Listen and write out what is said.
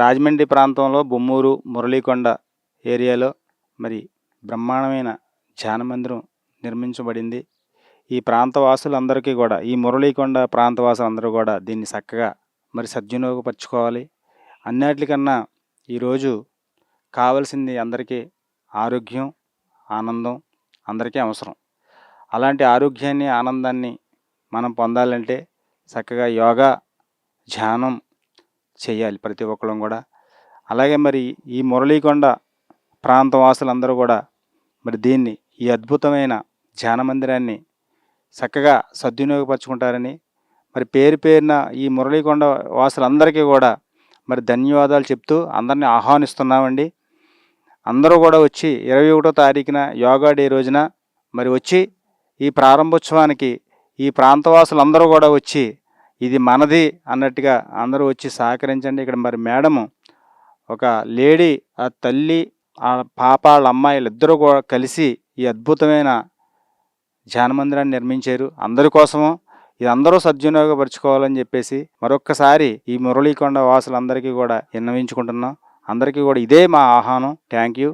రాజమండ్రి ప్రాంతంలో బొమ్మూరు, మురళీకొండ ఏరియాలో మరి బ్రహ్మాండమైన ధ్యాన మందిరం నిర్మించబడింది. ఈ ప్రాంతవాసులందరికీ కూడా, ఈ మురళీకొండ ప్రాంతవాసులందరూ కూడా దీన్ని చక్కగా మరి సద్వినియోగపరచుకోవాలి. అన్నిటికన్నా ఈరోజు కావాల్సింది అందరికీ ఆరోగ్యం, ఆనందం అందరికీ అవసరం. అలాంటి ఆరోగ్యాన్ని, ఆనందాన్ని మనం పొందాలంటే చక్కగా యోగా, ధ్యానం చేయాలి ప్రతి ఒక్కళ్ళం కూడా. అలాగే మరి ఈ మురళీకొండ ప్రాంతవాసులందరూ కూడా మరి దీన్ని, ఈ అద్భుతమైన ధ్యాన మందిరాన్ని చక్కగా సద్వినియోగపరచుకుంటారని, మరి పేరు పేరున ఈ మురళీకొండ వాసులందరికీ కూడా మరి ధన్యవాదాలు చెప్తూ అందరినీ ఆహ్వానిస్తున్నామండి. అందరూ కూడా వచ్చి 21వ తారీఖున యోగా డే రోజున మరి వచ్చి ఈ ప్రారంభోత్సవానికి ఈ ప్రాంతవాసులందరూ కూడా వచ్చి ఇది మనది అన్నట్టుగా అందరూ వచ్చి సహకరించండి. ఇక్కడ మరి మేడము ఒక లేడీ, ఆ తల్లి, ఆ పాప, వాళ్ళ అమ్మాయిలు ఇద్దరూ కూడా కలిసి ఈ అద్భుతమైన ధ్యాన మందిరాన్ని నిర్మించారు అందరి కోసము. ఇది అందరూ సద్వినియోగపరచుకోవాలని చెప్పేసి మరొక్కసారి ఈ మురళీకొండ వాసులందరికీ కూడా విన్నవించుకుంటున్నాం. అందరికీ కూడా ఇదే మా ఆహ్వానం. Thank you.